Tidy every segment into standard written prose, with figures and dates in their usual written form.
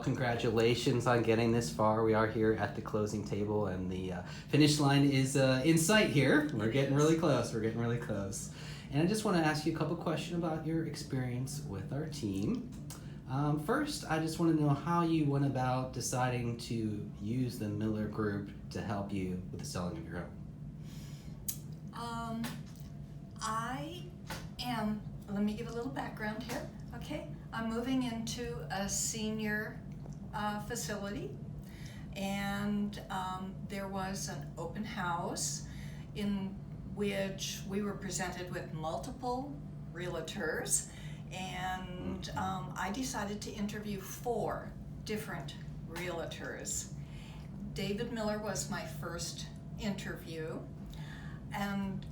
congratulations on getting this far. We are here at the closing table, and the finish line is in sight here. We're getting really close. And I just want to ask you a couple questions about your experience with our team. First, I just want to know how you went about deciding to use the Miller Group to help you with the selling of your home. Let me give a little background here, okay? I'm moving into a senior facility, and there was an open house in which we were presented with multiple realtors, and I decided to interview 4 different realtors. David Miller was my first interview, and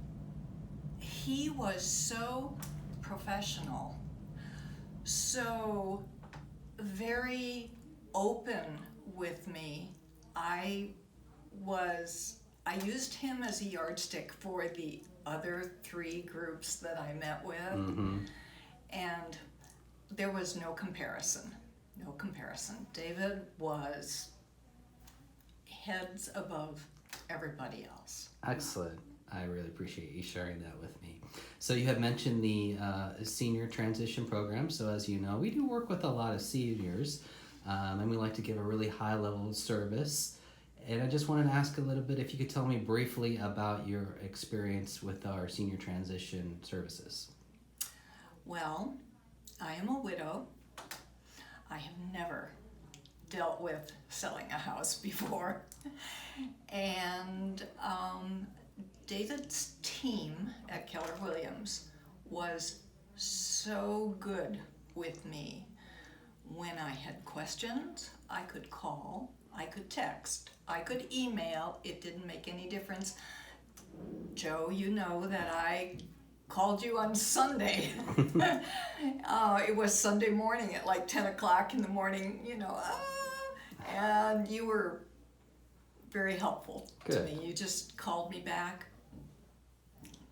he was so professional, so very open with me. I used him as a yardstick for the other 3 groups that I met with, and there was no comparison. David was heads above everybody else. Excellent. I really appreciate you sharing that with me. So you have mentioned the senior transition program. So as you know, we do work with a lot of seniors, and we like to give a really high level of service. And I just wanted to ask a little bit if you could tell me briefly about your experience with our senior transition services. Well, I am a widow. I have never dealt with selling a house before. And David's team at Keller Williams was so good with me. When I had questions, I could call, I could text, I could email. It didn't make any difference. Joe, you know that I called you on Sunday. It was Sunday morning at like 10 o'clock in the morning, and you were very helpful to me. You just called me back.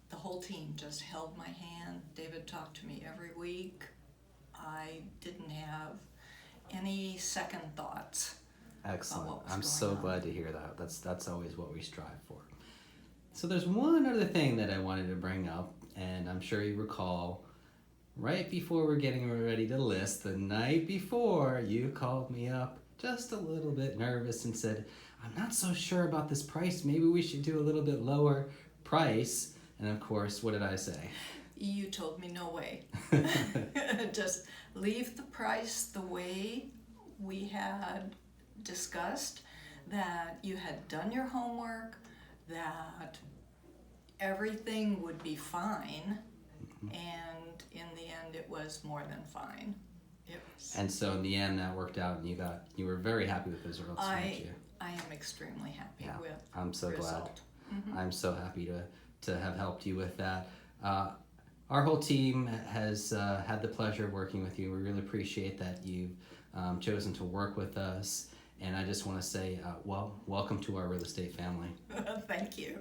The whole team just held my hand. David talked to me every week. I didn't have any second thoughts. Excellent. I'm so glad to hear that. That's always what we strive for. So there's one other thing that I wanted to bring up, and I'm sure you recall, right before we're getting ready to list, the night before, you called me up just a little bit nervous and said, I'm not so sure about this price. Maybe we should do a little bit lower price. And of course, what did I say? You told me no way. Just leave the price the way we had discussed, that you had done your homework, that everything would be fine, and in the end it was more than fine. And so in the end that worked out, and you were very happy with those results, weren't you? I am extremely happy with I'm so the result. Glad. I'm so happy to have helped you with that. Our whole team has had the pleasure of working with you. We really appreciate that you've chosen to work with us. And I just want to say, welcome to our real estate family. Thank you.